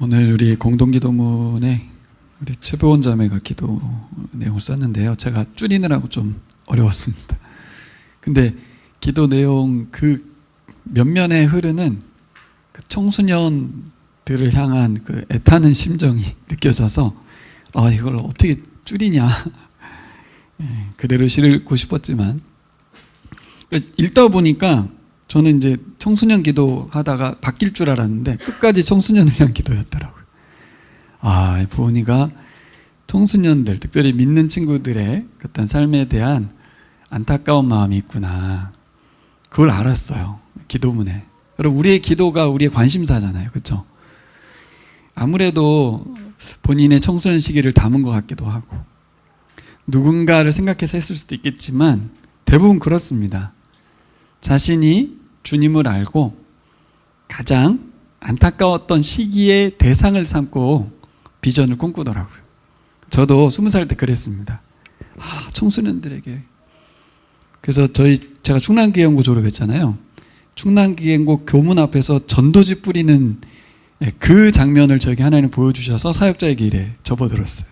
오늘 우리 공동기도문에 우리 최보원 자매가 기도 내용을 썼는데요. 제가 줄이느라고 좀 어려웠습니다. 근데 기도 내용 그 면면에 흐르는 그 청소년들을 향한 그 애타는 심정이 느껴져서 이걸 어떻게 줄이냐 그대로 읽고 싶었지만 읽다 보니까 저는 이제 청소년 기도하다가 바뀔 줄 알았는데 끝까지 청소년을 위한 기도였더라고요. 부은이가 청소년들, 특별히 믿는 친구들의 어떤 삶에 대한 안타까운 마음이 있구나. 그걸 알았어요. 기도문에. 여러분, 우리의 기도가 우리의 관심사잖아요. 그렇죠? 아무래도 본인의 청소년 시기를 담은 것 같기도 하고 누군가를 생각해서 했을 수도 있겠지만 대부분 그렇습니다. 자신이 주님을 알고 가장 안타까웠던 시기의 대상을 삼고 비전을 꿈꾸더라고요. 저도 20살 때 그랬습니다. 청소년들에게. 그래서 제가 충남기행고 졸업했잖아요. 충남기행고 교문 앞에서 전도지 뿌리는 그 장면을 저에게 하나님 보여주셔서 사역자의 길에 접어들었어요.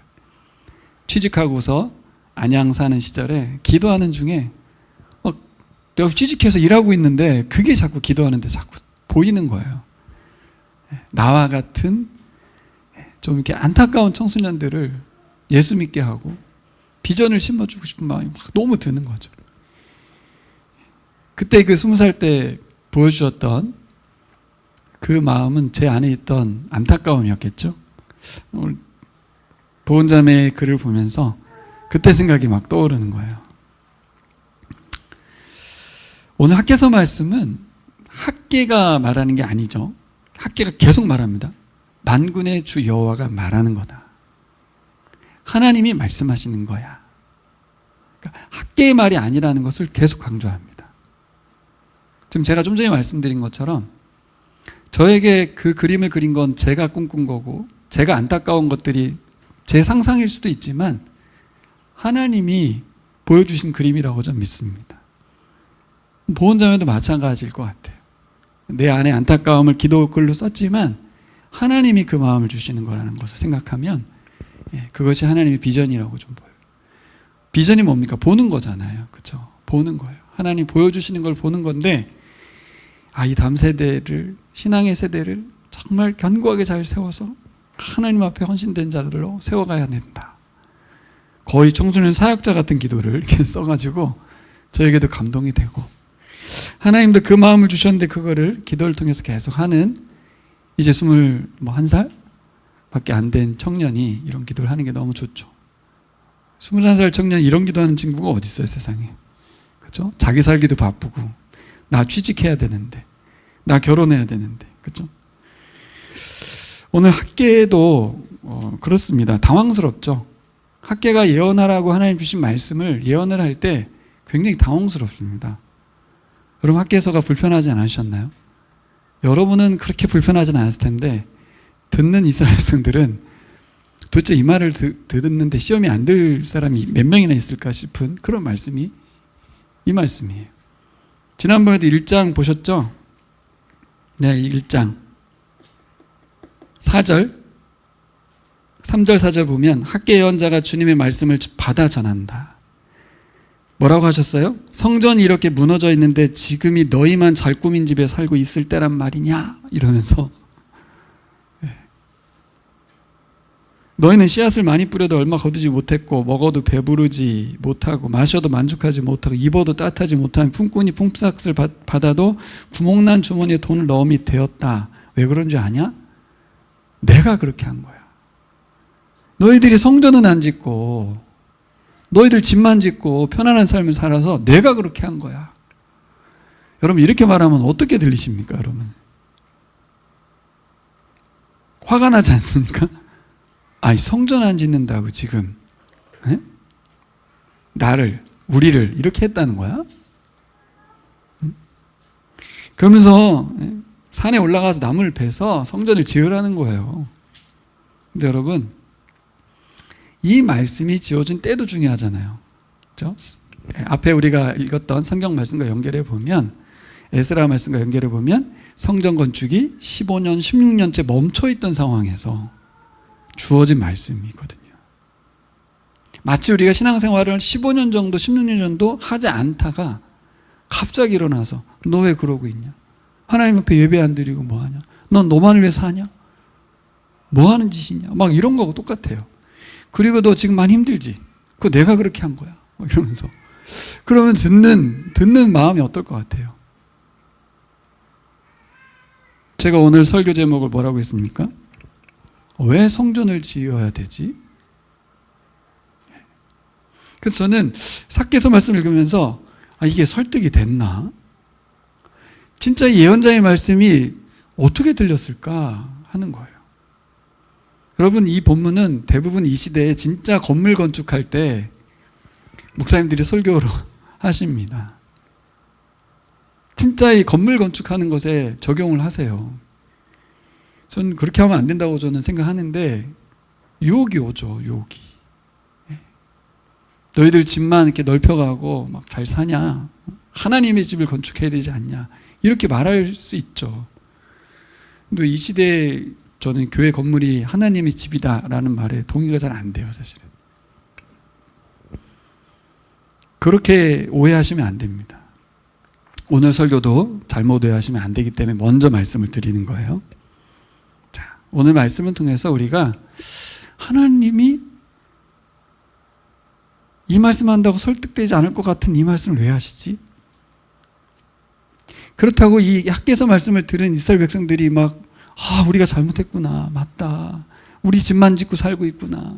취직하고서 안양 사는 시절에 기도하는 중에 여기 취직해서 일하고 있는데 그게 자꾸 기도하는데 자꾸 보이는 거예요. 나와 같은 좀 이렇게 안타까운 청소년들을 예수 믿게 하고 비전을 심어주고 싶은 마음이 막 너무 드는 거죠. 그때 그 20살 때 보여주셨던 그 마음은 제 안에 있던 안타까움이었겠죠. 오늘 보은자매의 글을 보면서 그때 생각이 막 떠오르는 거예요. 오늘 학개서 말씀은 학개가 말하는 게 아니죠. 학개가 계속 말합니다. 만군의 주 여호와가 말하는 거다. 하나님이 말씀하시는 거야. 그러니까 학개의 말이 아니라는 것을 계속 강조합니다. 지금 제가 좀 전에 말씀드린 것처럼 저에게 그 그림을 그린 건 제가 꿈꾼 거고 제가 안타까운 것들이 제 상상일 수도 있지만 하나님이 보여주신 그림이라고 좀 믿습니다. 보은자매도 마찬가지일 것 같아요. 내 안에 안타까움을 기도글로 썼지만 하나님이 그 마음을 주시는 거라는 것을 생각하면 그것이 하나님의 비전이라고 좀 보여요. 비전이 뭡니까? 보는 거잖아요. 그렇죠? 보는 거예요. 하나님 보여주시는 걸 보는 건데 이 다음 세대를, 신앙의 세대를 정말 견고하게 잘 세워서 하나님 앞에 헌신된 자들로 세워가야 된다. 거의 청소년 사역자 같은 기도를 이렇게 써가지고 저에게도 감동이 되고 하나님도 그 마음을 주셨는데 그거를 기도를 통해서 계속 하는 이제 21살 밖에 안 된 청년이 이런 기도를 하는 게 너무 좋죠. 21살 청년이 이런 기도하는 친구가 어디 있어요, 세상에. 그렇죠? 자기 살기도 바쁘고 나 취직해야 되는데 나 결혼해야 되는데 그렇죠? 오늘 학개도 그렇습니다. 당황스럽죠. 학개가 예언하라고 하나님 주신 말씀을 예언을 할 때 굉장히 당황스럽습니다. 여러분 학개서가 불편하지 않으셨나요? 여러분은 그렇게 불편하진 않았을 텐데 듣는 이스라엘 백성들은 도대체 이 말을 듣는데 시험이 안 들 사람이 몇 명이나 있을까 싶은 그런 말씀이 이 말씀이에요. 지난번에도 1장 보셨죠? 네, 1장 4절 3절 4절 보면 학개 예언자가 주님의 말씀을 받아 전한다. 뭐라고 하셨어요? 성전이 이렇게 무너져 있는데 지금이 너희만 잘 꾸민 집에 살고 있을 때란 말이냐? 이러면서 너희는 씨앗을 많이 뿌려도 얼마 거두지 못했고 먹어도 배부르지 못하고 마셔도 만족하지 못하고 입어도 따뜻하지 못한 품꾼이 품삯을 받아도 구멍난 주머니에 돈을 넣음이 되었다. 왜 그런 줄 아냐? 내가 그렇게 한 거야. 너희들이 성전은 안 짓고 너희들 집만 짓고 편안한 삶을 살아서 내가 그렇게 한 거야. 여러분 이렇게 말하면 어떻게 들리십니까, 여러분? 화가 나지 않습니까? 성전 안 짓는다고 지금 우리를 이렇게 했다는 거야? 그러면서 산에 올라가서 나무를 베서 성전을 지으라는 거예요. 근데 여러분 이 말씀이 지어진 때도 중요하잖아요. 그렇죠? 앞에 우리가 읽었던 성경 말씀과 연결해 보면 에스라 말씀과 연결해 보면 성전 건축이 15년, 16년째 멈춰있던 상황에서 주어진 말씀이거든요. 마치 우리가 신앙생활을 15년 정도, 16년 정도 하지 않다가 갑자기 일어나서 너 왜 그러고 있냐? 하나님 앞에 예배 안 드리고 뭐하냐? 넌 너만을 위해서 하냐? 뭐 하는 짓이냐? 막 이런 거하고 똑같아요. 그리고 너 지금 많이 힘들지? 그거 내가 그렇게 한 거야. 막 이러면서. 그러면 듣는 마음이 어떨 것 같아요? 제가 오늘 설교 제목을 뭐라고 했습니까? 왜 성전을 지어야 되지? 그래서 저는 삭개서 말씀을 읽으면서 이게 설득이 됐나? 진짜 예언자의 말씀이 어떻게 들렸을까 하는 거예요. 여러분, 이 본문은 대부분 이 시대에 진짜 건물 건축할 때 목사님들이 설교로 하십니다. 진짜 이 건물 건축하는 것에 적용을 하세요. 전 그렇게 하면 안 된다고 저는 생각하는데 유혹이 오죠, 유혹이. 너희들 집만 이렇게 넓혀가고 막 잘 사냐? 하나님의 집을 건축해야 되지 않냐? 이렇게 말할 수 있죠. 근데 이 시대에 저는 교회 건물이 하나님의 집이다라는 말에 동의가 잘 안 돼요, 사실은. 그렇게 오해하시면 안 됩니다. 오늘 설교도 잘못 오해하시면 안 되기 때문에 먼저 말씀을 드리는 거예요. 자, 오늘 말씀을 통해서 우리가 하나님이 이 말씀 한다고 설득되지 않을 것 같은 이 말씀을 왜 하시지? 그렇다고 이 삭개서 말씀을 들은 이스라엘 백성들이 막 우리가 잘못했구나, 맞다, 우리 집만 짓고 살고 있구나,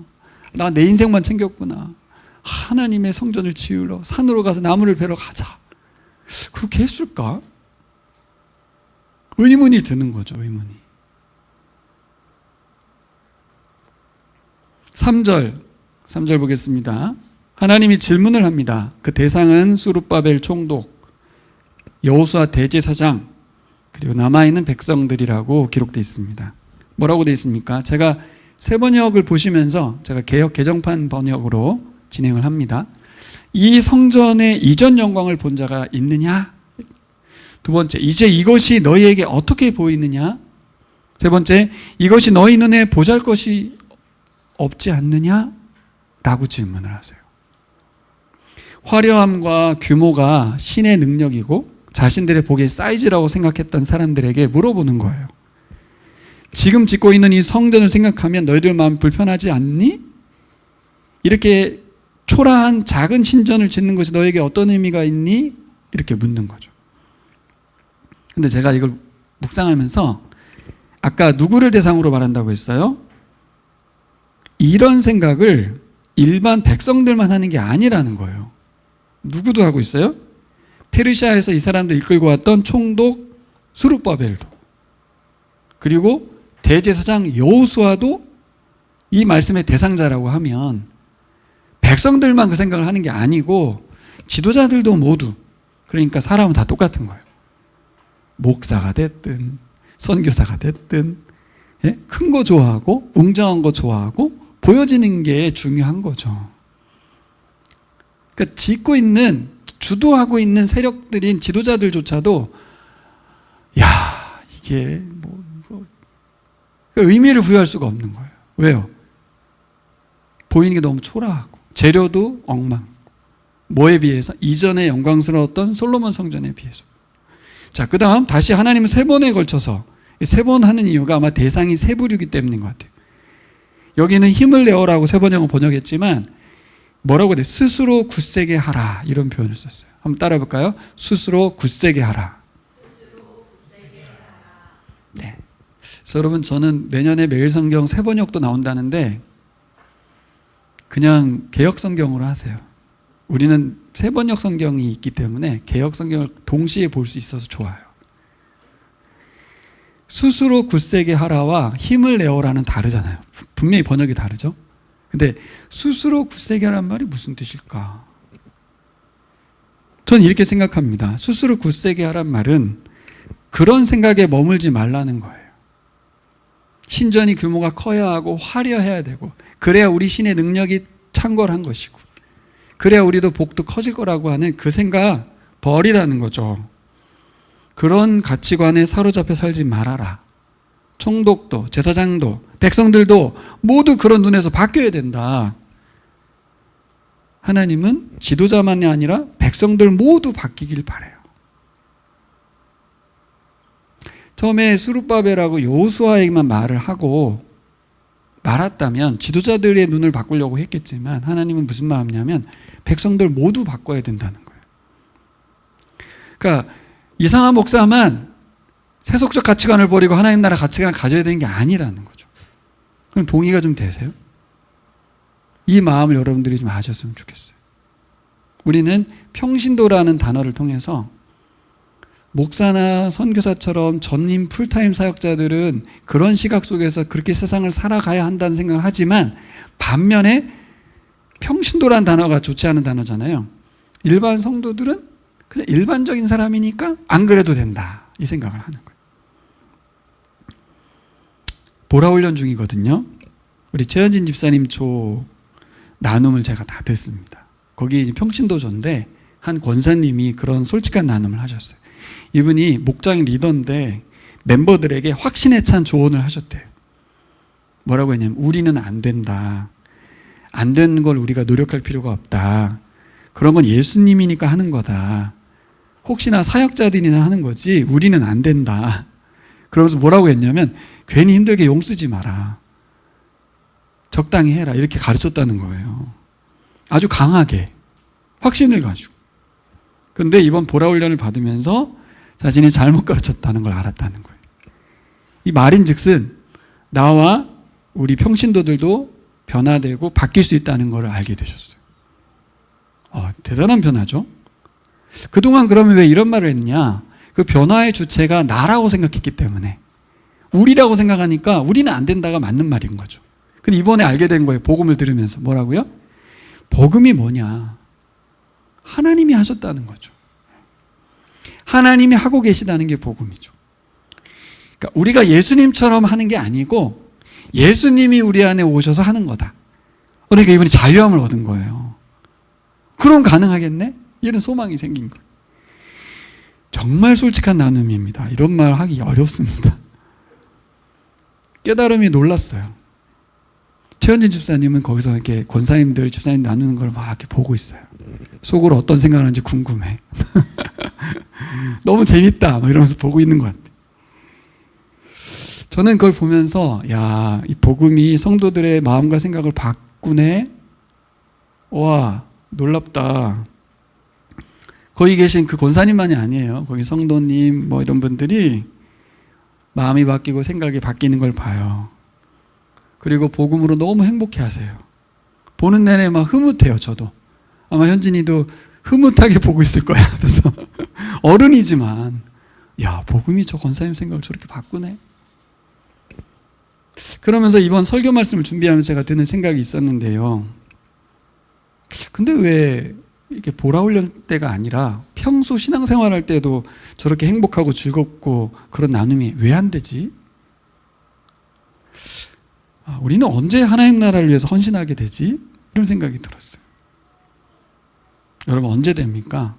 나 내 인생만 챙겼구나, 하나님의 성전을 지으러 산으로 가서 나무를 베러 가자, 그렇게 했을까? 의문이 드는 거죠, 의문이. 3절 보겠습니다. 하나님이 질문을 합니다. 그 대상은 스룹바벨 총독, 여호수아 대제사장, 그리고 남아있는 백성들이라고 기록되어 있습니다. 뭐라고 되어 있습니까? 제가 새 번역을 보시면서 제가 개역 개정판 번역으로 진행을 합니다. 이 성전의 이전 영광을 본 자가 있느냐? 두 번째, 이제 이것이 너희에게 어떻게 보이느냐? 세 번째, 이것이 너희 눈에 보잘것이 없지 않느냐? 라고 질문을 하세요. 화려함과 규모가 신의 능력이고 자신들의 복의 사이즈라고 생각했던 사람들에게 물어보는 거예요. 지금 짓고 있는 이 성전을 생각하면 너희들 마음 불편하지 않니? 이렇게 초라한 작은 신전을 짓는 것이 너에게 어떤 의미가 있니? 이렇게 묻는 거죠. 근데 제가 이걸 묵상하면서 아까 누구를 대상으로 말한다고 했어요? 이런 생각을 일반 백성들만 하는 게 아니라는 거예요. 누구도 하고 있어요? 페르시아에서 이 사람들 이끌고 왔던 총독 스룹바벨도, 그리고 대제사장 여호수아도 이 말씀의 대상자라고 하면 백성들만 그 생각을 하는 게 아니고 지도자들도 모두, 그러니까 사람은 다 똑같은 거예요. 목사가 됐든 선교사가 됐든 큰 거 좋아하고 웅장한 거 좋아하고 보여지는 게 중요한 거죠. 그러니까 짓고 있는, 주도하고 있는 세력들인 지도자들조차도 이게 의미를 부여할 수가 없는 거예요. 왜요? 보이는 게 너무 초라하고 재료도 엉망. 뭐에 비해서? 이전에 영광스러웠던 솔로몬 성전에 비해서. 자, 그 다음 다시 하나님은 세 번에 걸쳐서, 세 번 하는 이유가 아마 대상이 세 부류이기 때문인 것 같아요. 여기는 힘을 내어라고 세 번역은 번역했지만 뭐라고 돼? 스스로 굳세게 하라, 이런 표현을 썼어요. 한번 따라 볼까요? 스스로 굳세게 하라. 네. 그래서 여러분, 저는 내년에 매일 성경 세 번역도 나온다는데 그냥 개역 성경으로 하세요. 우리는 세 번역 성경이 있기 때문에 개역 성경을 동시에 볼 수 있어서 좋아요. 스스로 굳세게 하라와 힘을 내어라는 다르잖아요. 분명히 번역이 다르죠. 근데 스스로 굳세게 하라는 말이 무슨 뜻일까? 저는 이렇게 생각합니다. 스스로 굳세게 하라는 말은 그런 생각에 머물지 말라는 거예요. 신전이 규모가 커야 하고 화려해야 되고, 그래야 우리 신의 능력이 창궐한 것이고, 그래야 우리도 복도 커질 거라고 하는 그 생각 버리라는 거죠. 그런 가치관에 사로잡혀 살지 말아라. 총독도, 제사장도, 백성들도 모두 그런 눈에서 바뀌어야 된다. 하나님은 지도자만이 아니라 백성들 모두 바뀌길 바라요. 처음에 스룹바벨하고 여호수아에게만 말을 하고 말았다면 지도자들의 눈을 바꾸려고 했겠지만 하나님은 무슨 마음이냐면 백성들 모두 바꿔야 된다는 거예요. 그러니까 이상한 목사만 세속적 가치관을 버리고 하나님 나라 가치관을 가져야 되는 게 아니라는 거죠. 그럼 동의가 좀 되세요? 이 마음을 여러분들이 좀 아셨으면 좋겠어요. 우리는 평신도라는 단어를 통해서 목사나 선교사처럼 전임 풀타임 사역자들은 그런 시각 속에서 그렇게 세상을 살아가야 한다는 생각을 하지만 반면에 평신도라는 단어가 좋지 않은 단어잖아요. 일반 성도들은 그냥 일반적인 사람이니까 안 그래도 된다 이 생각을 하는 거예요. 보라훈련 중이거든요. 우리 최현진 집사님 조 나눔을 제가 다 듣습니다. 거기 평신도조인데 한 권사님이 그런 솔직한 나눔을 하셨어요. 이분이 목장 리더인데 멤버들에게 확신에 찬 조언을 하셨대요. 뭐라고 했냐면 우리는 안 된다. 안 되는 걸 우리가 노력할 필요가 없다. 그런 건 예수님이니까 하는 거다. 혹시나 사역자들이나 하는 거지 우리는 안 된다. 그러면서 뭐라고 했냐면 괜히 힘들게 용 쓰지 마라. 적당히 해라. 이렇게 가르쳤다는 거예요. 아주 강하게 확신을 가지고. 그런데 이번 보라훈련을 받으면서 자신이 잘못 가르쳤다는 걸 알았다는 거예요. 이 말인즉슨 나와 우리 평신도들도 변화되고 바뀔 수 있다는 걸 알게 되셨어요. 대단한 변화죠. 그동안 그러면 왜 이런 말을 했냐? 그 변화의 주체가 나라고 생각했기 때문에 우리라고 생각하니까 우리는 안 된다가 맞는 말인 거죠. 근데 이번에 알게 된 거예요. 복음을 들으면서 뭐라고요? 복음이 뭐냐? 하나님이 하셨다는 거죠. 하나님이 하고 계시다는 게 복음이죠. 그러니까 우리가 예수님처럼 하는 게 아니고 예수님이 우리 안에 오셔서 하는 거다. 그러니까 이분이 자유함을 얻은 거예요. 그럼 가능하겠네? 이런 소망이 생긴 거예요. 정말 솔직한 나눔입니다. 이런 말 하기 어렵습니다. 깨달음이 놀랐어요. 최현진 집사님은 거기서 이렇게 권사님들, 집사님 나누는 걸 막 이렇게 보고 있어요. 속으로 어떤 생각을 하는지 궁금해. 너무 재밌다. 막 이러면서 보고 있는 것 같아요. 저는 그걸 보면서, 야, 이 복음이 성도들의 마음과 생각을 바꾸네? 와, 놀랍다. 거기 계신 그 권사님만이 아니에요. 거기 성도님, 뭐 이런 분들이 마음이 바뀌고 생각이 바뀌는 걸 봐요. 그리고 복음으로 너무 행복해 하세요. 보는 내내 막 흐뭇해요, 저도. 아마 현진이도 흐뭇하게 보고 있을 거야. 그래서 어른이지만, 야, 복음이 저 권사님 생각을 저렇게 바꾸네? 그러면서 이번 설교 말씀을 준비하면서 제가 드는 생각이 있었는데요. 근데 왜 이렇게 보라훈련 때가 아니라 평소 신앙생활할 때도 저렇게 행복하고 즐겁고 그런 나눔이 왜 안 되지? 우리는 언제 하나님 나라를 위해서 헌신하게 되지? 이런 생각이 들었어요. 여러분 언제 됩니까?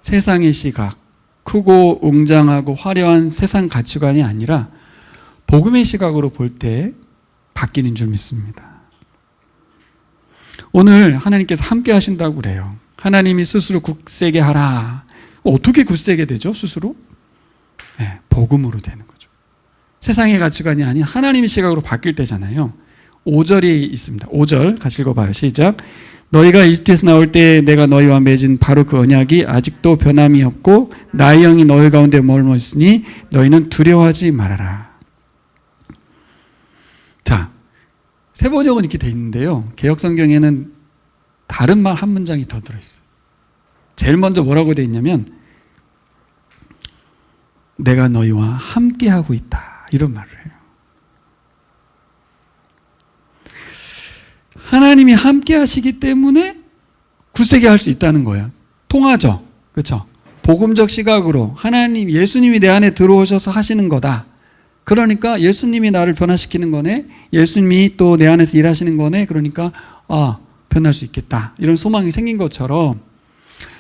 세상의 시각, 크고 웅장하고 화려한 세상 가치관이 아니라 복음의 시각으로 볼 때 바뀌는 줄 믿습니다. 오늘 하나님께서 함께 하신다고 그래요. 하나님이 스스로 굳세게 하라. 어떻게 굳세게 되죠? 스스로? 네, 복음으로 되는 거죠. 세상의 가치관이 아닌 하나님의 시각으로 바뀔 때잖아요. 5절이 있습니다. 5절 같이 읽어봐요. 시작. 너희가 이집트에서 나올 때 내가 너희와 맺은 바로 그 언약이 아직도 변함이 없고 나의 영이 너희 가운데 머물러 있으니 너희는 두려워하지 말아라. 자, 세 번역은 이렇게 돼 있는데요. 개역성경에는 다른 말 한 문장이 더 들어있어요. 제일 먼저 뭐라고 돼 있냐면 내가 너희와 함께하고 있다. 이런 말을 해요. 하나님이 함께 하시기 때문에 굳세게 할 수 있다는 거예요. 통하죠. 그렇죠? 복음적 시각으로 하나님, 예수님이 내 안에 들어오셔서 하시는 거다. 그러니까 예수님이 나를 변화시키는 거네. 예수님이 또 내 안에서 일하시는 거네. 그러니까 변할 수 있겠다. 이런 소망이 생긴 것처럼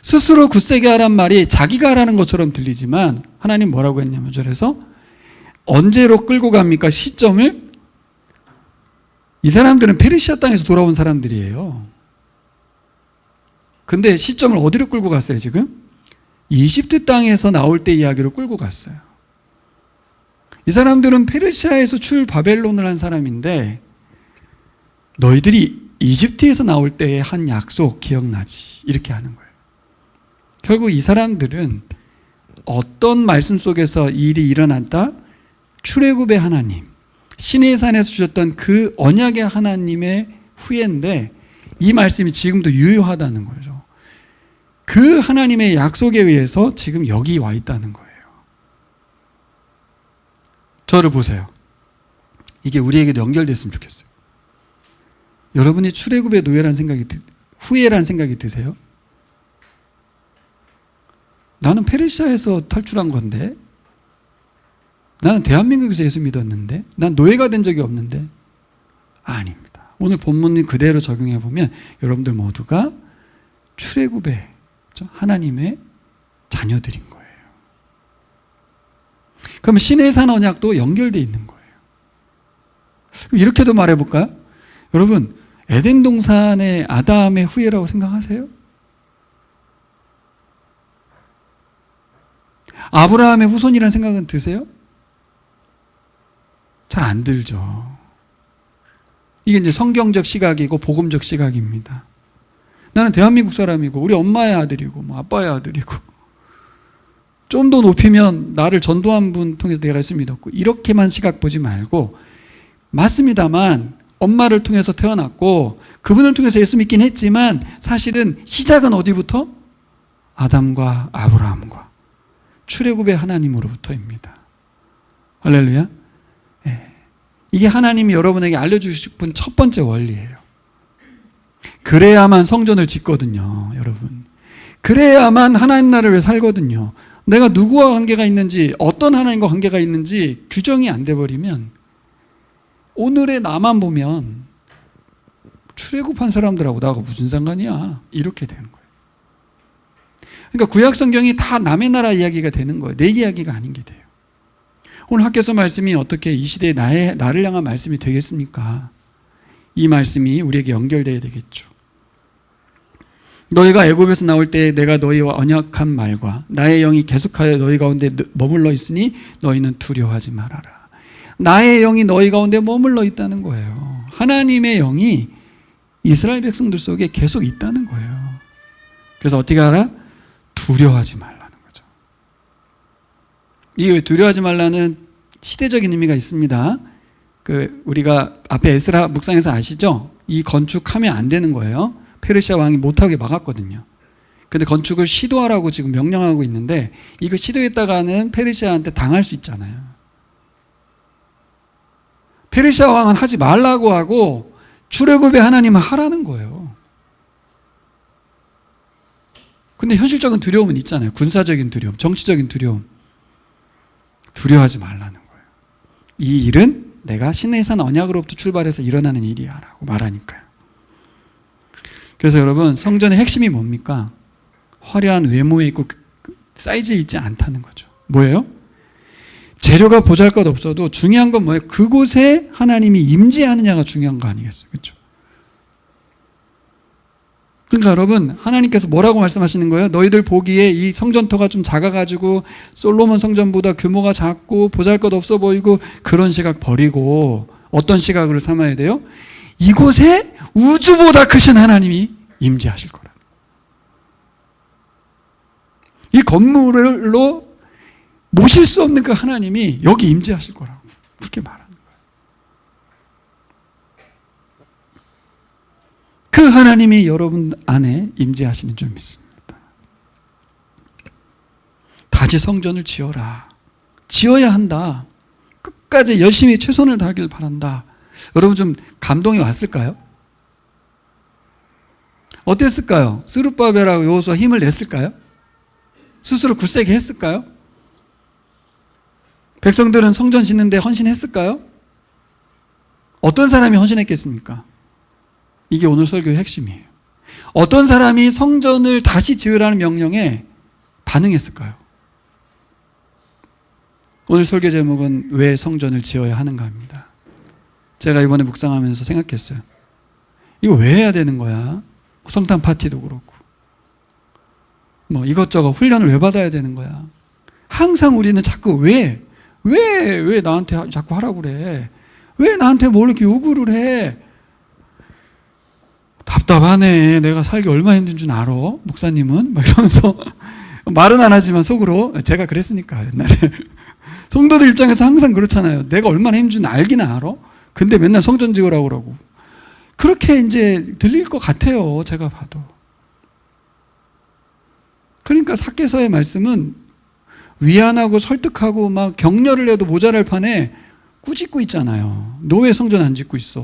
스스로 굳세게 하란 말이 자기가 하라는 것처럼 들리지만 하나님 뭐라고 했냐면 절에서 언제로 끌고 갑니까? 시점을. 이 사람들은 페르시아 땅에서 돌아온 사람들이에요. 근데 시점을 어디로 끌고 갔어요 지금? 이집트 땅에서 나올 때 이야기로 끌고 갔어요. 이 사람들은 페르시아에서 바벨론을 한 사람인데 너희들이 이집트에서 나올 때의 한 약속 기억나지? 이렇게 하는 거예요. 결국 이 사람들은 어떤 말씀 속에서 이 일이 일어났다? 출애굽의 하나님, 시내산에서 주셨던 그 언약의 하나님의 후예인데 이 말씀이 지금도 유효하다는 거죠. 그 하나님의 약속에 의해서 지금 여기 와 있다는 거예요. 저를 보세요. 이게 우리에게도 연결됐으면 좋겠어요. 여러분이 출애굽의 노예라는 생각이 후예라는 생각이 드세요? 나는 페르시아에서 탈출한 건데, 나는 대한민국에서 예수 믿었는데, 난 노예가 된 적이 없는데. 아닙니다. 오늘 본문을 그대로 적용해 보면 여러분들 모두가 출애굽의 하나님의 자녀들인 거예요. 그럼 시내산 언약도 연결되어 있는 거예요. 그럼 이렇게도 말해볼까요? 여러분, 에덴 동산의 아담의 후예라고 생각하세요? 아브라함의 후손이라는 생각은 드세요? 잘 안 들죠. 이게 이제 성경적 시각이고 복음적 시각입니다. 나는 대한민국 사람이고 우리 엄마의 아들이고 뭐 아빠의 아들이고 좀 더 높이면 나를 전도한 분 통해서 내가 예수 믿었고 이렇게만 시각 보지 말고 맞습니다만 엄마를 통해서 태어났고 그분을 통해서 예수 믿긴 했지만 사실은 시작은 어디부터? 아담과 아브라함과 출애굽의 하나님으로부터입니다. 할렐루야. 네. 이게 하나님이 여러분에게 알려주고 싶은 첫 번째 원리예요. 그래야만 성전을 짓거든요, 여러분. 그래야만 하나님 나라를 살거든요. 내가 누구와 관계가 있는지, 어떤 하나님과 관계가 있는지 규정이 안 돼버리면 오늘의 나만 보면 출애굽한 사람들하고 나하고 무슨 상관이야? 이렇게 되는 거예요. 그러니까 구약 성경이 다 남의 나라 이야기가 되는 거예요. 내 이야기가 아닌 게 돼요. 오늘 학교에서 말씀이 어떻게 이 시대에 나를 향한 말씀이 되겠습니까? 이 말씀이 우리에게 연결되어야 되겠죠. 너희가 애굽에서 나올 때 내가 너희와 언약한 말과 나의 영이 계속하여 너희 가운데 머물러 있으니 너희는 두려워하지 말아라. 나의 영이 너희 가운데 머물러 있다는 거예요. 하나님의 영이 이스라엘 백성들 속에 계속 있다는 거예요. 그래서 어떻게 알아? 두려워하지 말라는 거죠. 이게 두려워하지 말라는 시대적인 의미가 있습니다. 우리가 앞에 에스라 묵상에서 아시죠? 이 건축하면 안 되는 거예요. 페르시아 왕이 못하게 막았거든요. 근데 건축을 시도하라고 지금 명령하고 있는데 이거 시도했다가는 페르시아한테 당할 수 있잖아요. 페르시아 왕은 하지 말라고 하고 출애굽의 하나님은 하라는 거예요. 근데 현실적인 두려움은 있잖아요. 군사적인 두려움, 정치적인 두려움. 두려워하지 말라는 거예요. 이 일은 내가 시내산 언약으로부터 출발해서 일어나는 일이야 라고 말하니까요. 그래서 여러분, 성전의 핵심이 뭡니까? 화려한 외모에 있고 사이즈에 있지 않다는 거죠. 뭐예요? 재료가 보잘것없어도 중요한 건 뭐예요? 그곳에 하나님이 임재하느냐가 중요한 거 아니겠어요? 그렇죠? 그러니까 여러분, 하나님께서 뭐라고 말씀하시는 거예요? 너희들 보기에 이 성전터가 좀 작아가지고 솔로몬 성전보다 규모가 작고 보잘것없어 보이고 그런 시각 버리고 어떤 시각으로 삼아야 돼요? 이곳에 우주보다 크신 하나님이 임재하실 거라. 이 건물로 모실 수 없는 그 하나님이 여기 임재하실 거라고 그렇게 말하는 거예요. 그 하나님이 여러분 안에 임재하시는 줄 믿습니다. 다시 성전을 지어라. 지어야 한다. 끝까지 열심히 최선을 다하길 바란다. 여러분 좀 감동이 왔을까요? 어땠을까요? 스룹바벨하고 여호수아 힘을 냈을까요? 스스로 굳세게 했을까요? 백성들은 성전 짓는데 헌신했을까요? 어떤 사람이 헌신했겠습니까? 이게 오늘 설교의 핵심이에요. 어떤 사람이 성전을 다시 지으라는 명령에 반응했을까요? 오늘 설교 제목은 왜 성전을 지어야 하는가입니다. 제가 이번에 묵상하면서 생각했어요. 이거 왜 해야 되는 거야? 성탄 파티도 그렇고 뭐 이것저것 훈련을 왜 받아야 되는 거야? 항상 우리는 자꾸 왜 나한테 자꾸 하라고 그래? 왜 나한테 뭘 이렇게 요구를 해? 답답하네. 내가 살기 얼마나 힘든 줄 알아? 목사님은? 막 이러면서 말은 안 하지만 속으로 제가 그랬으니까 옛날에 성도들 입장에서 항상 그렇잖아요. 내가 얼마나 힘든 줄 알기는 알아? 근데 맨날 성전 지으라고 그러고 그렇게 이제 들릴 것 같아요. 제가 봐도. 그러니까 삭개서의 말씀은 위안하고 설득하고 막 격려를 해도 모자랄 판에 꾸짖고 있잖아요. 너 왜 성전 안 짓고 있어?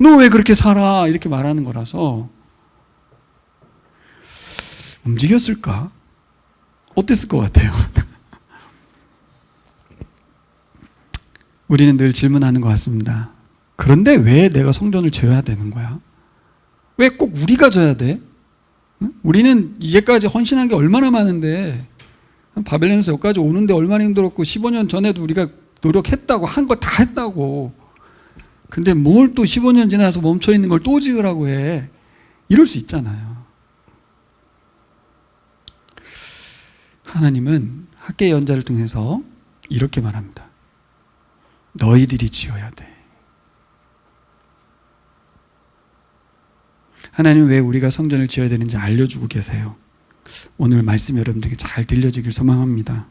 너 왜 그렇게 살아? 이렇게 말하는 거라서 움직였을까? 어땠을 것 같아요? 우리는 늘 질문하는 것 같습니다. 그런데 왜 내가 성전을 지어야 되는 거야? 왜 꼭 우리가 져야 돼? 응? 우리는 이제까지 헌신한 게 얼마나 많은데 바벨론에서 여기까지 오는데 얼마나 힘들었고 15년 전에도 우리가 노력했다고 한 거 다 했다고 근데 뭘 또 15년 지나서 멈춰있는 걸 또 지으라고 해 이럴 수 있잖아요. 하나님은 학계 연자를 통해서 이렇게 말합니다. 너희들이 지어야 돼. 하나님은 왜 우리가 성전을 지어야 되는지 알려주고 계세요. 오늘 말씀 여러분들에게 잘 들려지길 소망합니다.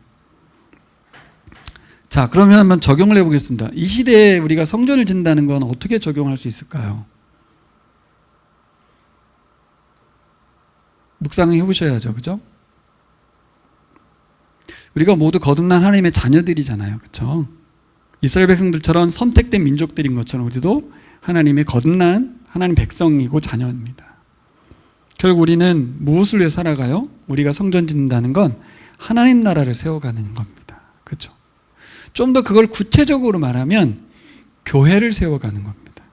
자, 그러면 한번 적용을 해보겠습니다. 이 시대에 우리가 성전을 짓는다는 건 어떻게 적용할 수 있을까요? 묵상해 보셔야죠. 그죠? 우리가 모두 거듭난 하나님의 자녀들이잖아요. 그렇죠? 이스라엘 백성들처럼 선택된 민족들인 것처럼 우리도 하나님의 거듭난 하나님 백성이고 자녀입니다. 결국 우리는 무엇을 위해 살아가요? 우리가 성전 짓는다는 건 하나님 나라를 세워가는 겁니다. 그렇죠? 좀 더 그걸 구체적으로 말하면 교회를 세워가는 겁니다.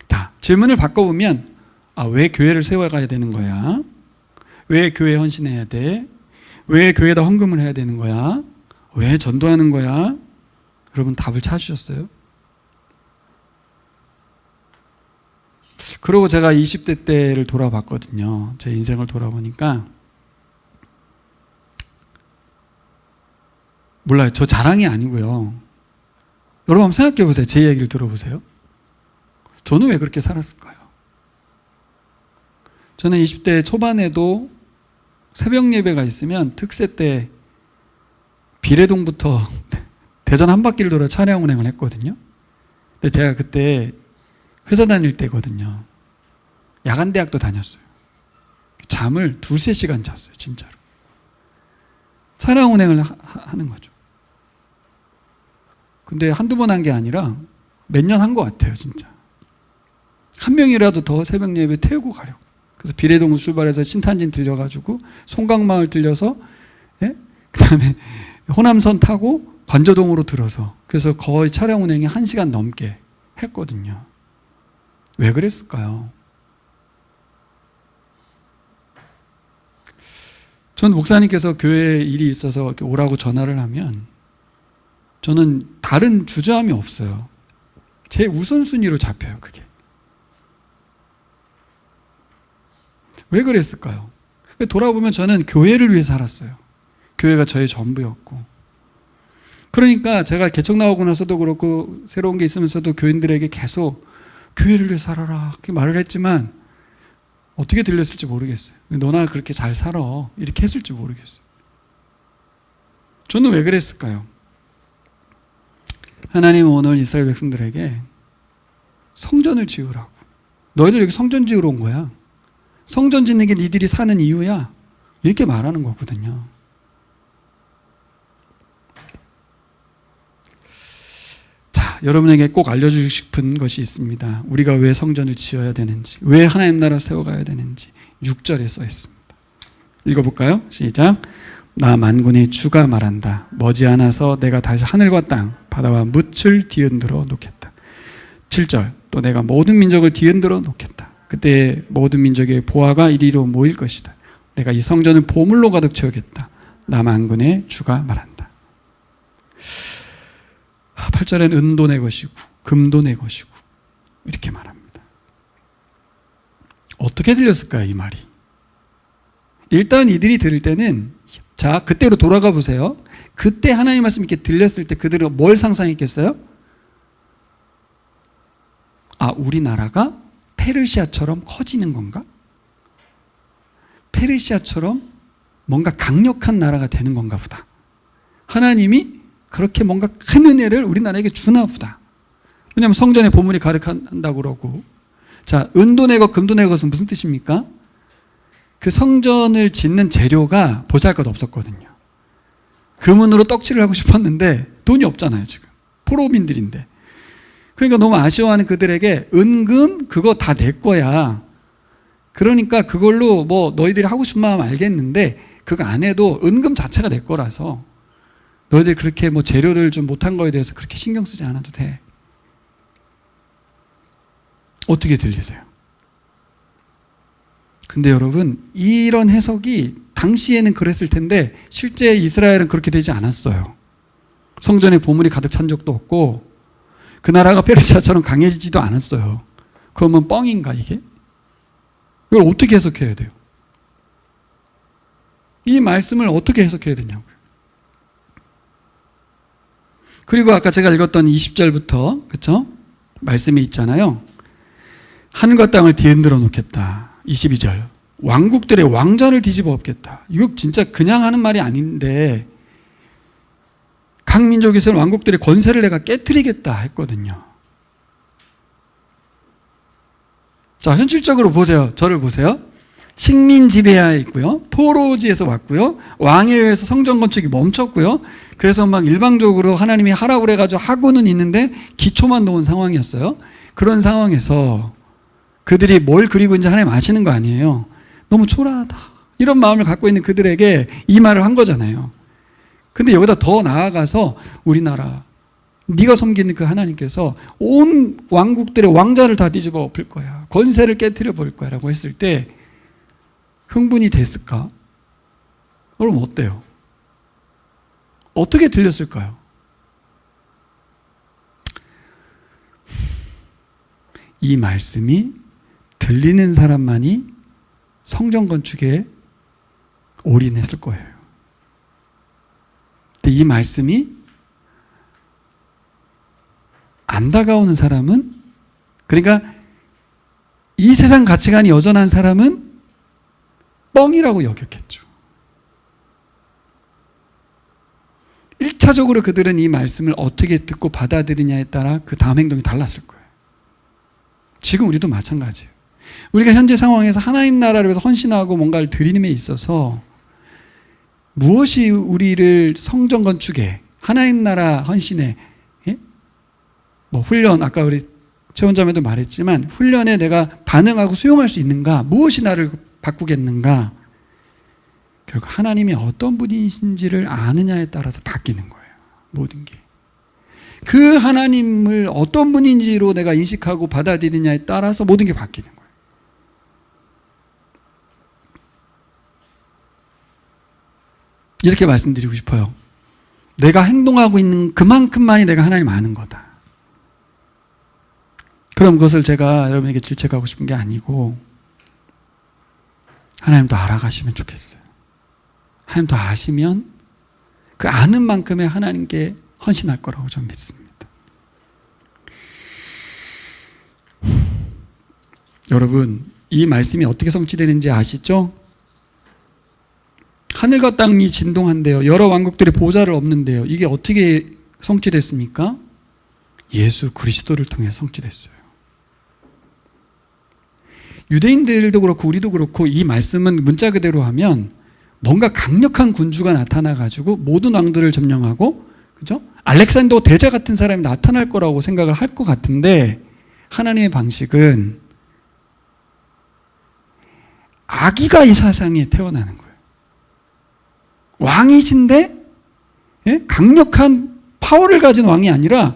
자, 질문을 바꿔보면 왜 교회를 세워가야 되는 거야? 왜 교회에 헌신해야 돼? 왜 교회에다 헌금을 해야 되는 거야? 왜 전도하는 거야? 여러분 답을 찾으셨어요? 그리고 제가 20대 때를 돌아봤거든요. 제 인생을 돌아보니까 몰라요. 저 자랑이 아니고요. 여러분 한번 생각해 보세요. 제 이야기를 들어보세요. 저는 왜 그렇게 살았을까요? 저는 20대 초반에도 새벽 예배가 있으면 특세 때 비례동부터 대전 한 바퀴를 돌아 차량 운행을 했거든요. 근데 제가 그때 회사 다닐 때거든요. 야간대학도 다녔어요. 잠을 2-3시간 잤어요. 진짜로. 차량 운행을 하는 거죠. 근데 한두 번 한 게 아니라 몇 년 한 것 같아요. 진짜. 한 명이라도 더 새벽 예배 태우고 가려고. 그래서 비례동 출발해서 신탄진 들려가지고 송강마을 들려서 그 다음에 호남선 타고 관저동으로 들어서 그래서 거의 차량 운행이 1시간 넘게 했거든요. 왜 그랬을까요? 전 목사님께서 교회에 일이 있어서 이렇게 오라고 전화를 하면 저는 다른 주저함이 없어요. 제 우선순위로 잡혀요. 그게. 왜 그랬을까요? 돌아보면 저는 교회를 위해 살았어요. 교회가 저의 전부였고. 그러니까 제가 개척 나오고 나서도 그렇고 새로운 게 있으면서도 교인들에게 계속 교회를 위해 살아라 그렇게 말을 했지만 어떻게 들렸을지 모르겠어요. 너나 그렇게 잘 살아 이렇게 했을지 모르겠어요. 저는 왜 그랬을까요? 하나님은 오늘 이스라엘 백성들에게 성전을 지으라고. 너희들 여기 성전 지으러 온 거야. 성전 짓는 게 니들이 사는 이유야. 이렇게 말하는 거거든요. 자, 여러분에게 꼭 알려주고 싶은 것이 있습니다. 우리가 왜 성전을 지어야 되는지, 왜 하나님 나라 세워가야 되는지 6절에 써 있습니다. 읽어볼까요? 시작. 나 만군의 주가 말한다. 머지않아서 내가 다시 하늘과 땅, 바다와 묻을 뒤흔들어 놓겠다. 7절. 또 내가 모든 민족을 뒤흔들어 놓겠다. 그때 모든 민족의 보화가 이리로 모일 것이다. 내가 이 성전을 보물로 가득 채우겠다. 나 만군의 주가 말한다. 8절에는 은도 내 것이고 금도 내 것이고 이렇게 말합니다. 어떻게 들렸을까요, 이 말이? 일단 이들이 들을 때는, 자, 그때로 돌아가 보세요. 그때 하나님 말씀 이렇게 들렸을 때 그들은 뭘 상상했겠어요? 아, 우리나라가 페르시아처럼 커지는 건가? 페르시아처럼 뭔가 강력한 나라가 되는 건가 보다. 하나님이 그렇게 뭔가 큰 은혜를 우리나라에게 주나 보다. 왜냐하면 성전에 보물이 가득한다고 그러고. 자, 은도 내 것, 금도 내 것은 무슨 뜻입니까? 그 성전을 짓는 재료가 보잘것없었거든요. 금은으로 떡칠을 하고 싶었는데 돈이 없잖아요, 지금. 포로민들인데. 그러니까 너무 아쉬워하는 그들에게 은금 그거 다 내 거야. 그러니까 그걸로 뭐 너희들이 하고 싶은 마음 알겠는데 그거 안 해도 은금 자체가 내 거라서 너희들이 그렇게 뭐 재료를 좀 못한 거에 대해서 그렇게 신경 쓰지 않아도 돼. 어떻게 들리세요? 근데 여러분, 이런 해석이 당시에는 그랬을 텐데 실제 이스라엘은 그렇게 되지 않았어요. 성전에 보물이 가득 찬 적도 없고 그 나라가 페르시아처럼 강해지지도 않았어요. 그러면 뻥인가 이게? 이걸 어떻게 해석해야 돼요? 이 말씀을 어떻게 해석해야 되냐고요. 그리고 아까 제가 읽었던 20절부터 그렇죠? 말씀이 있잖아요. 하늘과 땅을 뒤흔들어 놓겠다. 22절. 왕국들의 왕좌를 뒤집어 엎겠다. 이거 진짜 그냥 하는 말이 아닌데 각 민족에서 왕국들의 권세를 내가 깨트리겠다 했거든요. 자, 현실적으로 보세요. 저를 보세요. 식민 지배하에 있고요. 포로지에서 왔고요. 왕에 의해서 성전 건축이 멈췄고요. 그래서 막 일방적으로 하나님이 하라고 그래가지고 하고는 있는데 기초만 놓은 상황이었어요. 그런 상황에서 그들이 뭘 그리고 이제 하나님 아시는 거 아니에요. 너무 초라하다. 이런 마음을 갖고 있는 그들에게 이 말을 한 거잖아요. 근데 여기다 더 나아가서 우리나라 네가 섬기는 그 하나님께서 온 왕국들의 왕자를 다 뒤집어 엎을 거야. 권세를 깨트려 버릴 거야 라고 했을 때 흥분이 됐을까? 그럼 어때요? 어떻게 들렸을까요? 이 말씀이 들리는 사람만이 성전 건축에 올인했을 거예요. 근데 이 말씀이 안 다가오는 사람은, 그러니까 이 세상 가치관이 여전한 사람은 뻥이라고 여겼겠죠. 1차적으로 그들은 이 말씀을 어떻게 듣고 받아들이냐에 따라 그 다음 행동이 달랐을 거예요. 지금 우리도 마찬가지예요. 우리가 현재 상황에서 하나님 나라를 위해서 헌신하고 뭔가를 드리는 데 있어서 무엇이 우리를 성전 건축에, 하나님 나라 헌신에, 뭐 훈련, 아까 우리 최원자매도 말했지만 훈련에 내가 반응하고 수용할 수 있는가, 무엇이 나를 바꾸겠는가, 결국 하나님이 어떤 분이신지를 아느냐에 따라서 바뀌는 거예요. 모든 게. 그 하나님을 어떤 분인지로 내가 인식하고 받아들이냐에 따라서 모든 게 바뀌는 거예요. 이렇게 말씀드리고 싶어요. 내가 행동하고 있는 그만큼만이 내가 하나님 아는 거다. 그럼 그것을 제가 여러분에게 질책하고 싶은 게 아니고 하나님도 알아가시면 좋겠어요. 하나님도 아시면 그 아는 만큼의 하나님께 헌신할 거라고 저는 믿습니다. 여러분, 이 말씀이 어떻게 성취되는지 아시죠? 하늘과 땅이 진동한대요. 여러 왕국들의 보좌를 엎는데요. 이게 어떻게 성취됐습니까? 예수 그리스도를 통해 성취됐어요. 유대인들도 그렇고 우리도 그렇고 이 말씀은 문자 그대로 하면 뭔가 강력한 군주가 나타나가지고 모든 왕들을 점령하고, 그죠? 알렉산더 대자 같은 사람이 나타날 거라고 생각을 할 것 같은데 하나님의 방식은 아기가 이 세상에 태어나는 거예요. 왕이신데 강력한 파워를 가진 왕이 아니라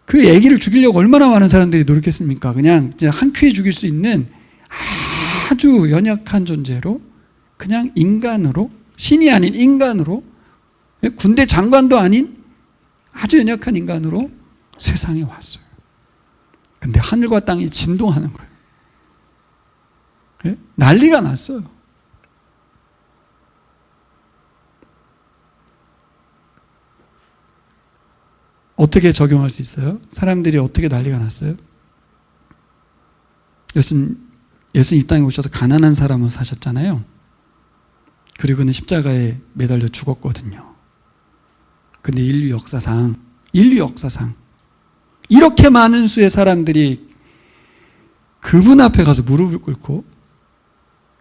그 아기를 죽이려고 얼마나 많은 사람들이 노력했습니까? 그냥 한 큐에 죽일 수 있는 아주 연약한 존재로, 그냥 인간으로, 신이 아닌 인간으로, 군대 장관도 아닌 아주 연약한 인간으로 세상에 왔어요. 근데 하늘과 땅이 진동하는 거예요. 난리가 났어요. 어떻게 적용할 수 있어요? 사람들이 어떻게 난리가 났어요? 예수님 이 땅에 오셔서 가난한 사람으로 사셨잖아요. 그리고는 십자가에 매달려 죽었거든요. 근데 인류 역사상 이렇게 많은 수의 사람들이 그분 앞에 가서 무릎을 꿇고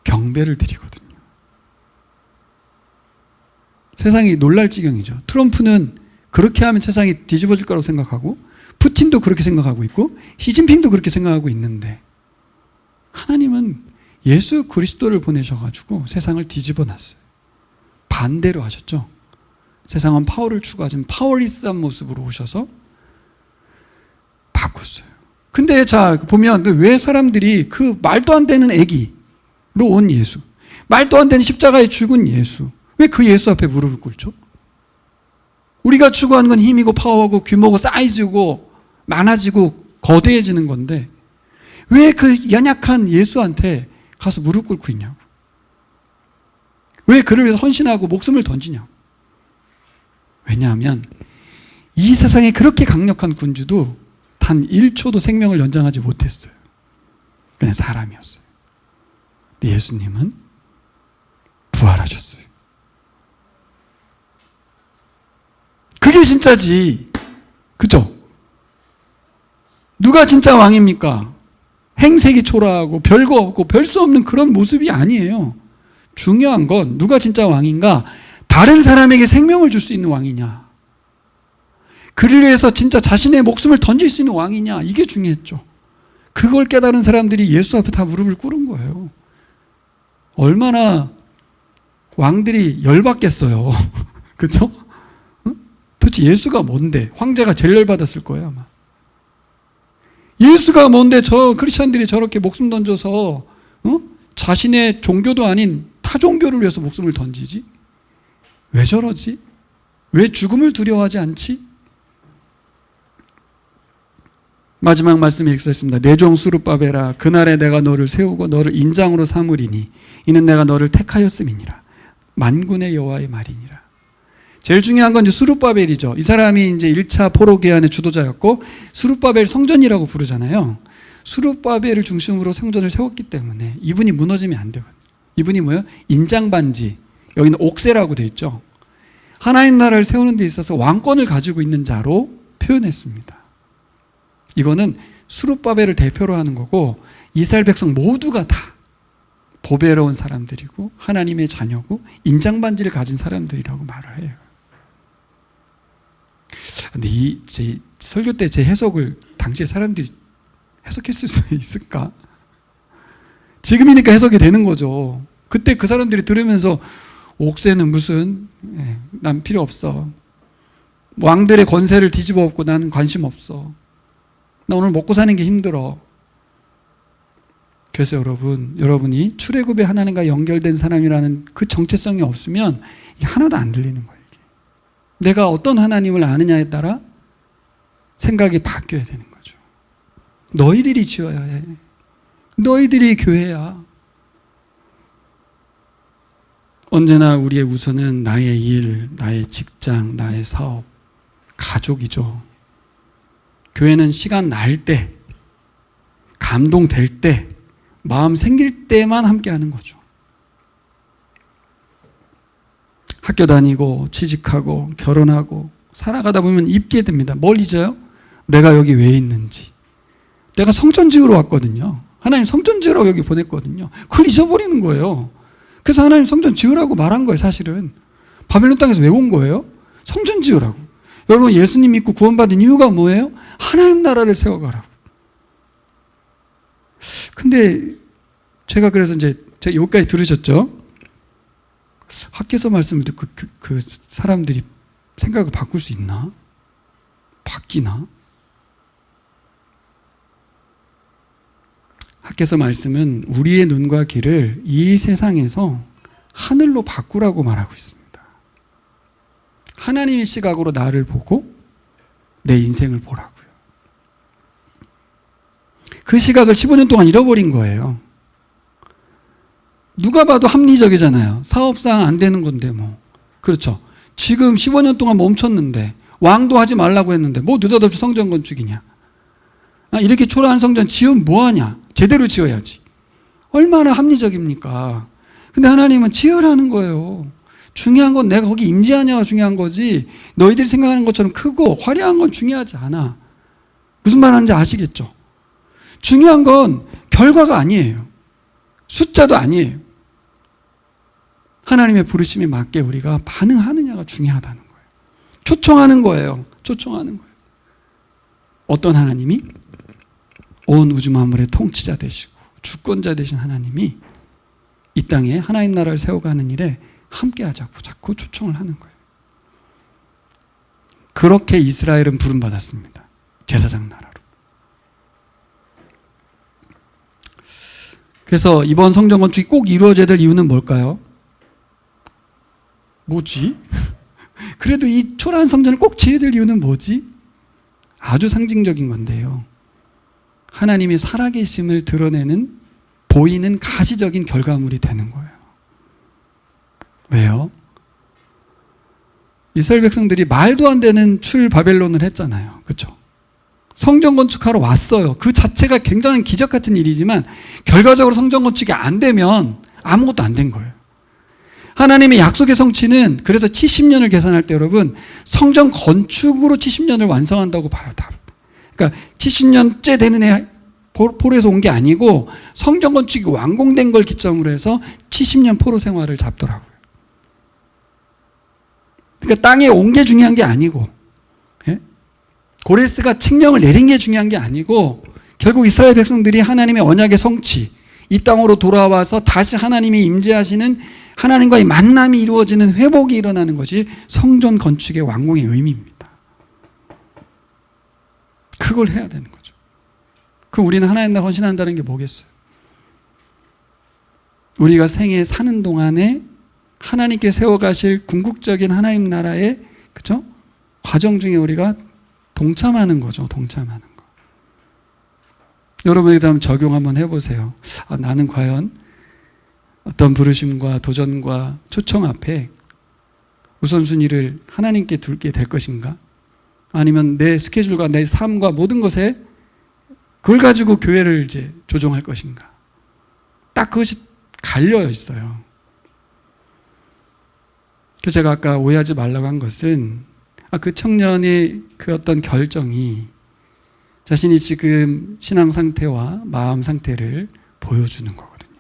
경배를 드리거든요. 세상이 놀랄 지경이죠. 트럼프는 그렇게 하면 세상이 뒤집어질 거라고 생각하고, 푸틴도 그렇게 생각하고 있고, 시진핑도 그렇게 생각하고 있는데, 하나님은 예수 그리스도를 보내셔가지고 세상을 뒤집어 놨어요. 반대로 하셨죠. 세상은 파워를 추구하지만 파워리스한 모습으로 오셔서 바꿨어요. 근데 자 보면 왜 사람들이 그 말도 안 되는 아기로 온 예수, 말도 안 되는 십자가에 죽은 예수, 왜 그 예수 앞에 무릎을 꿇죠? 우리가 추구하는 건 힘이고 파워고 규모고 사이즈고 많아지고 거대해지는 건데, 왜 그 연약한 예수한테 가서 무릎 꿇고 있냐고. 왜 그를 위해서 헌신하고 목숨을 던지냐고. 왜냐하면 이 세상에 그렇게 강력한 군주도 단 1초도 생명을 연장하지 못했어요. 그냥 사람이었어요. 근데 예수님은 부활하셨어요. 그게 진짜지. 그죠? 누가 진짜 왕입니까? 행색이 초라하고 별거 없고 별 수 없는 그런 모습이 아니에요. 중요한 건 누가 진짜 왕인가? 다른 사람에게 생명을 줄 수 있는 왕이냐? 그를 위해서 진짜 자신의 목숨을 던질 수 있는 왕이냐? 이게 중요했죠. 그걸 깨달은 사람들이 예수 앞에 다 무릎을 꿇은 거예요. 얼마나 왕들이 열받겠어요. 그렇죠? 도대체 예수가 뭔데? 황제가 제일 열받았을 거예요, 아마. 예수가 뭔데 저 크리스천들이 저렇게 목숨 던져서 자신의 종교도 아닌 타 종교를 위해서 목숨을 던지지? 왜 저러지? 왜 죽음을 두려워하지 않지? 마지막 말씀에 읽겠습니다. 내 종 수룹바벨아, 그날에 내가 너를 세우고 너를 인장으로 삼으리니 이는 내가 너를 택하였음이니라. 만군의 여호와의 말이니라. 제일 중요한 건 이제 수룹바벨이죠. 이 사람이 이제 1차 포로기한의 주도자였고, 수룹바벨 성전이라고 부르잖아요. 수룹바벨을 중심으로 성전을 세웠기 때문에 이분이 무너지면 안 되거든요. 이분이 뭐예요? 인장반지, 여기는 옥새라고 되어 있죠. 하나님 나라를 세우는 데 있어서 왕권을 가지고 있는 자로 표현했습니다. 이거는 수룹바벨을 대표로 하는 거고, 이스라엘 백성 모두가 다 보배로운 사람들이고 하나님의 자녀고 인장반지를 가진 사람들이라고 말을 해요. 근데 제 설교 때 제 해석을 당시에 사람들이 해석했을 수 있을까? 지금이니까 해석이 되는 거죠. 그때 그 사람들이 들으면서 옥새는 무슨, 난 필요 없어. 왕들의 권세를 뒤집어 엎고 나는 관심 없어. 나 오늘 먹고 사는 게 힘들어. 그래서 여러분이 출애굽의 하나님과 연결된 사람이라는 그 정체성이 없으면 이게 하나도 안 들리는 거예요. 이게. 내가 어떤 하나님을 아느냐에 따라 생각이 바뀌어야 되는 거죠. 너희들이 지어야 해. 너희들이 교회야. 언제나 우리의 우선은 나의 일, 나의 직장, 나의 사업, 가족이죠. 교회는 시간 날 때, 감동될 때, 마음 생길 때만 함께 하는 거죠. 학교 다니고 취직하고 결혼하고 살아가다 보면 잊게 됩니다. 뭘 잊어요? 내가 여기 왜 있는지. 내가 성전 지으러 왔거든요. 하나님 성전 지으라고 여기 보냈거든요. 그걸 잊어버리는 거예요. 그래서 하나님 성전 지으라고 말한 거예요. 사실은 바벨론 땅에서 왜 온 거예요? 성전 지으라고. 여러분 예수님 믿고 구원받은 이유가 뭐예요? 하나님 나라를 세워가라고. 근데 제가 그래서 제가 여기까지 들으셨죠? 학개서 말씀을 듣고 그 사람들이 생각을 바꿀 수 있나? 바뀌나? 학개서 말씀은 우리의 눈과 귀를 이 세상에서 하늘로 바꾸라고 말하고 있습니다. 하나님의 시각으로 나를 보고 내 인생을 보라고요. 그 시각을 15년 동안 잃어버린 거예요. 누가 봐도 합리적이잖아요. 사업상 안 되는 건데 뭐. 그렇죠. 지금 15년 동안 멈췄는데 왕도 하지 말라고 했는데 뭐 느닷없이 성전 건축이냐. 이렇게 초라한 성전 지으면 뭐하냐. 제대로 지어야지. 얼마나 합리적입니까? 근데 하나님은 지으라는 거예요. 중요한 건 내가 거기 임재하냐가 중요한 거지 너희들이 생각하는 것처럼 크고 화려한 건 중요하지 않아. 무슨 말 하는지 아시겠죠? 중요한 건 결과가 아니에요. 숫자도 아니에요. 하나님의 부르심에 맞게 우리가 반응하느냐가 중요하다는 거예요. 초청하는 거예요. 초청하는 거예요. 어떤 하나님이? 온 우주 만물의 통치자 되시고 주권자 되신 하나님이 이 땅에 하나님 나라를 세워가는 일에 함께 하자고 자꾸 초청을 하는 거예요. 그렇게 이스라엘은 부름받았습니다. 제사장 나라로. 그래서 이번 성전 건축이 꼭 이루어져야 될 이유는 뭘까요? 뭐지? 그래도 이 초라한 성전을 꼭 지어야 될 이유는 뭐지? 아주 상징적인 건데요. 하나님이 살아계심을 드러내는 보이는 가시적인 결과물이 되는 거예요. 왜요? 이스라엘 백성들이 말도 안 되는 출바벨론을 했잖아요. 그렇죠? 성전 건축하러 왔어요. 그 자체가 굉장한 기적 같은 일이지만 결과적으로 성전 건축이 안 되면 아무것도 안 된 거예요. 하나님의 약속의 성취는 그래서 70년을 계산할 때 여러분 성전 건축으로 70년을 완성한다고 봐요. 다. 그러니까 70년째 되는 해 포로에서 온 게 아니고 성전 건축이 완공된 걸 기점으로 해서 70년 포로 생활을 잡더라고요. 그러니까 땅에 온 게 중요한 게 아니고 고레스가 칙령을 내린 게 중요한 게 아니고 결국 이스라엘 백성들이 하나님의 언약의 성취 이 땅으로 돌아와서 다시 하나님이 임재하시는 하나님과의 만남이 이루어지는 회복이 일어나는 것이 성전 건축의 완공의 의미입니다. 그걸 해야 되는 거죠. 우리는 하나님 나라 헌신한다는 게 뭐겠어요? 우리가 생애 사는 동안에 하나님께 세워가실 궁극적인 하나님 나라의 그렇죠? 과정 중에 우리가 동참하는 거죠. 동참하는 거. 여러분이 한번 적용 한번 해보세요. 나는 과연 어떤 부르심과 도전과 초청 앞에 우선순위를 하나님께 두게 될 것인가? 아니면 내 스케줄과 내 삶과 모든 것에 그걸 가지고 교회를 이제 조정할 것인가? 딱 그것이 갈려 있어요. 그래서 제가 아까 오해하지 말라고 한 것은 그 청년의 그 어떤 결정이 자신이 지금 신앙 상태와 마음 상태를 보여주는 거거든요.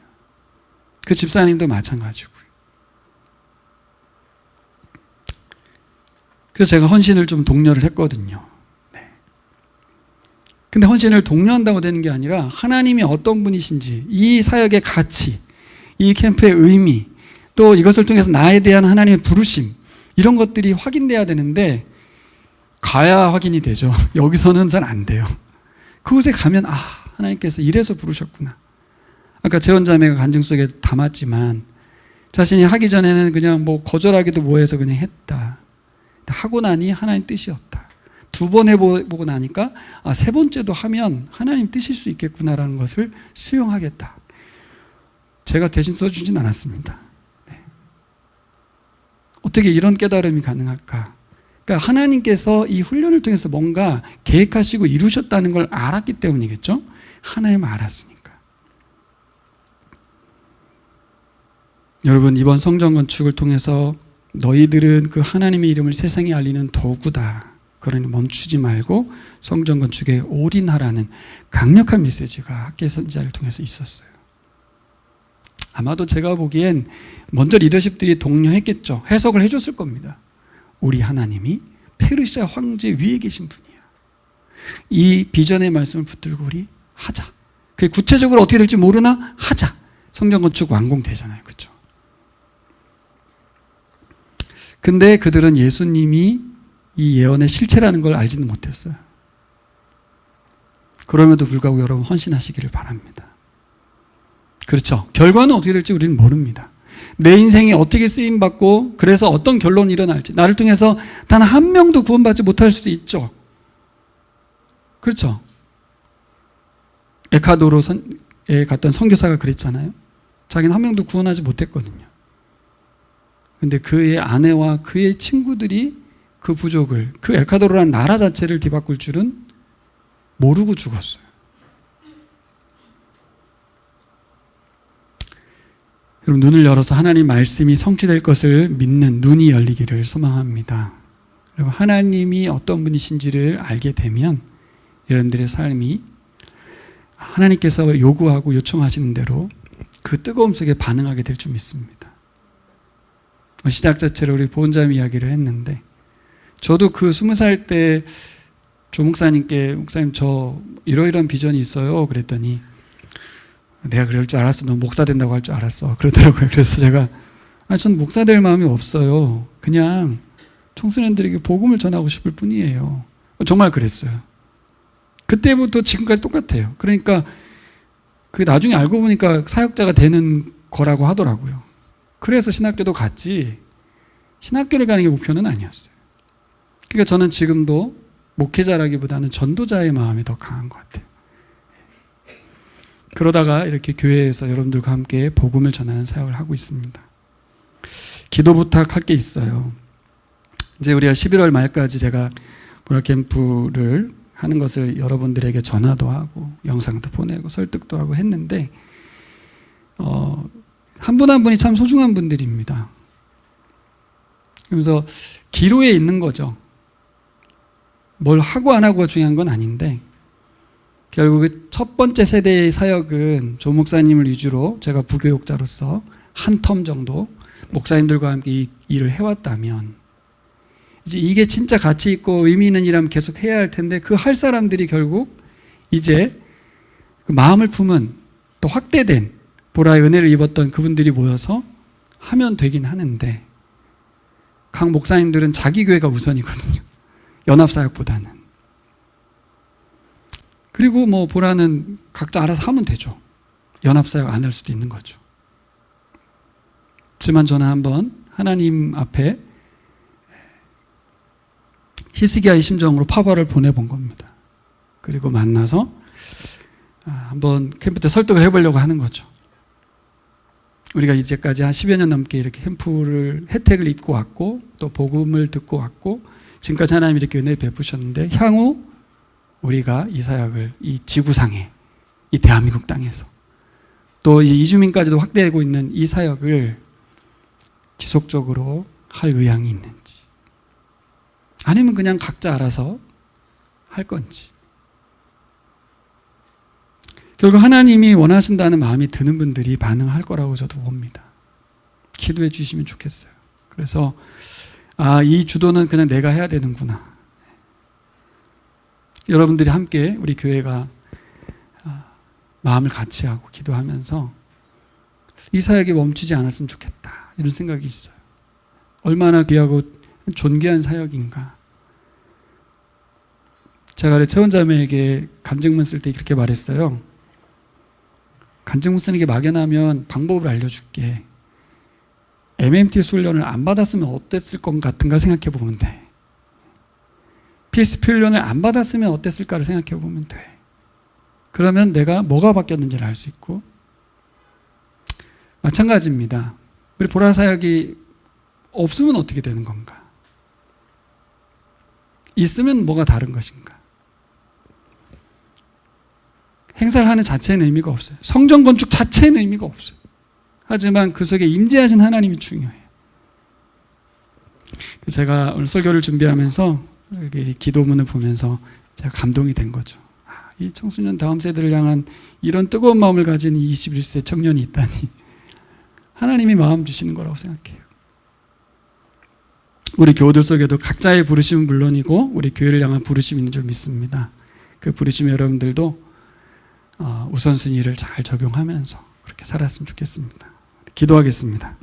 그 집사님도 마찬가지고요. 그래서 제가 헌신을 좀 독려를 했거든요. 근데 헌신을 독려한다고 되는 게 아니라 하나님이 어떤 분이신지 이 사역의 가치, 이 캠프의 의미, 또 이것을 통해서 나에 대한 하나님의 부르심 이런 것들이 확인돼야 되는데 가야 확인이 되죠. 여기서는 잘 안 돼요. 그곳에 가면 하나님께서 이래서 부르셨구나. 아까 재원자매가 간증 속에 담았지만 자신이 하기 전에는 그냥 뭐 거절하기도 뭐해서 그냥 했다. 하고 나니 하나님 뜻이었다. 2번 해보고 나니까 세 번째도 하면 하나님 뜻일 수 있겠구나라는 것을 수용하겠다. 제가 대신 써주진 않았습니다. 어떻게 이런 깨달음이 가능할까? 그러니까 하나님께서 이 훈련을 통해서 뭔가 계획하시고 이루셨다는 걸 알았기 때문이겠죠? 하나님 알았으니까. 여러분 이번 성전 건축을 통해서 너희들은 그 하나님의 이름을 세상에 알리는 도구다. 그러니 멈추지 말고 성전 건축에 올인하라는 강력한 메시지가 학계 선지자를 통해서 있었어요. 아마도 제가 보기엔 먼저 리더십들이 독려했겠죠. 해석을 해줬을 겁니다. 우리 하나님이 페르시아 황제 위에 계신 분이야. 이 비전의 말씀을 붙들고 우리 하자. 그게 구체적으로 어떻게 될지 모르나 하자. 성전 건축 완공되잖아요. 그렇죠? 근데 그들은 예수님이 이 예언의 실체라는 걸 알지는 못했어요. 그럼에도 불구하고 여러분 헌신하시기를 바랍니다. 그렇죠. 결과는 어떻게 될지 우리는 모릅니다. 내 인생이 어떻게 쓰임받고 그래서 어떤 결론이 일어날지, 나를 통해서 단 한 명도 구원받지 못할 수도 있죠. 그렇죠. 에콰도르에 갔던 선교사가 그랬잖아요. 자기는 한 명도 구원하지 못했거든요. 근데 그의 아내와 그의 친구들이 그 부족을, 그 에콰도르라는 나라 자체를 뒤바꿀 줄은 모르고 죽었어요. 여러분, 눈을 열어서 하나님 말씀이 성취될 것을 믿는 눈이 열리기를 소망합니다. 여러분, 하나님이 어떤 분이신지를 알게 되면 여러분들의 삶이 하나님께서 요구하고 요청하시는 대로 그 뜨거움 속에 반응하게 될 줄 믿습니다. 시작 자체로 우리 보온잠 이야기를 했는데, 저도 그 20살 때 조 목사님께, 목사님 저 이러이러한 비전이 있어요 그랬더니, 내가 그럴 줄 알았어, 너 목사 된다고 할 줄 알았어 그러더라고요. 그래서 제가 전 목사 될 마음이 없어요, 그냥 청소년들에게 복음을 전하고 싶을 뿐이에요. 정말 그랬어요. 그때부터 지금까지 똑같아요. 그러니까 그 나중에 알고 보니까 사역자가 되는 거라고 하더라고요. 그래서 신학교도 갔지, 신학교를 가는 게 목표는 아니었어요. 그러니까 저는 지금도 목회자라기보다는 전도자의 마음이 더 강한 것 같아요. 그러다가 이렇게 교회에서 여러분들과 함께 복음을 전하는 사역을 하고 있습니다. 기도 부탁할 게 있어요. 이제 우리가 11월 말까지 제가 보라캠프를 하는 것을 여러분들에게 전화도 하고 영상도 보내고 설득도 하고 했는데, 한 분 한 분이 참 소중한 분들입니다. 그러면서 기로에 있는 거죠. 뭘 하고 안 하고가 중요한 건 아닌데, 결국 첫 번째 세대의 사역은 조 목사님을 위주로 제가 부교육자로서 한 텀 정도 목사님들과 함께 이 일을 해왔다면, 이제 이게 진짜 가치 있고 의미 있는 일하면 계속 해야 할 텐데, 그 할 사람들이 결국 이제 그 마음을 품은 또 확대된 보라의 은혜를 입었던 그분들이 모여서 하면 되긴 하는데, 각 목사님들은 자기 교회가 우선이거든요. 연합사역보다는. 그리고 뭐 보라는 각자 알아서 하면 되죠. 연합사역 안 할 수도 있는 거죠. 하지만 저는 한번 하나님 앞에 히스기야의 심정으로 파벌을 보내본 겁니다. 그리고 만나서 한번 캠프 때 설득을 해보려고 하는 거죠. 우리가 이제까지 한 10여 년 넘게 이렇게 캠프를 혜택을 입고 왔고, 또 복음을 듣고 왔고, 지금까지 하나님이 이렇게 은혜를 베푸셨는데, 향후 우리가 이 사역을 이 지구상에, 이 대한민국 땅에서 또 이 이주민까지도 확대되고 있는 이 사역을 지속적으로 할 의향이 있는지, 아니면 그냥 각자 알아서 할 건지. 결국 하나님이 원하신다는 마음이 드는 분들이 반응할 거라고 저도 봅니다. 기도해 주시면 좋겠어요. 그래서 이 주도는 그냥 내가 해야 되는구나. 여러분들이 함께 우리 교회가 마음을 같이 하고 기도하면서 이 사역이 멈추지 않았으면 좋겠다, 이런 생각이 있어요. 얼마나 귀하고 존귀한 사역인가. 제가 최원자매에게 간증문 쓸 때 그렇게 말했어요. 간증문 쓰는 게 막연하면 방법을 알려줄게. MMTS 훈련을 안 받았으면 어땠을 것 같은가 생각해 보면 돼. PSP 훈련을 안 받았으면 어땠을까를 생각해 보면 돼. 그러면 내가 뭐가 바뀌었는지를 알 수 있고, 마찬가지입니다. 우리 보라사역이 없으면 어떻게 되는 건가? 있으면 뭐가 다른 것인가? 행사를 하는 자체는 의미가 없어요. 성전 건축 자체는 의미가 없어요. 하지만 그 속에 임재하신 하나님이 중요해요. 제가 오늘 설교를 준비하면서 여기 기도문을 보면서 제가 감동이 된 거죠. 이 청소년 다음 세대를 향한 이런 뜨거운 마음을 가진 21세 청년이 있다니, 하나님이 마음 주시는 거라고 생각해요. 우리 교우들 속에도 각자의 부르심은 물론이고 우리 교회를 향한 부르심이 있는 줄 믿습니다. 그 부르심 여러분들도 우선순위를 잘 적용하면서 그렇게 살았으면 좋겠습니다. 기도하겠습니다.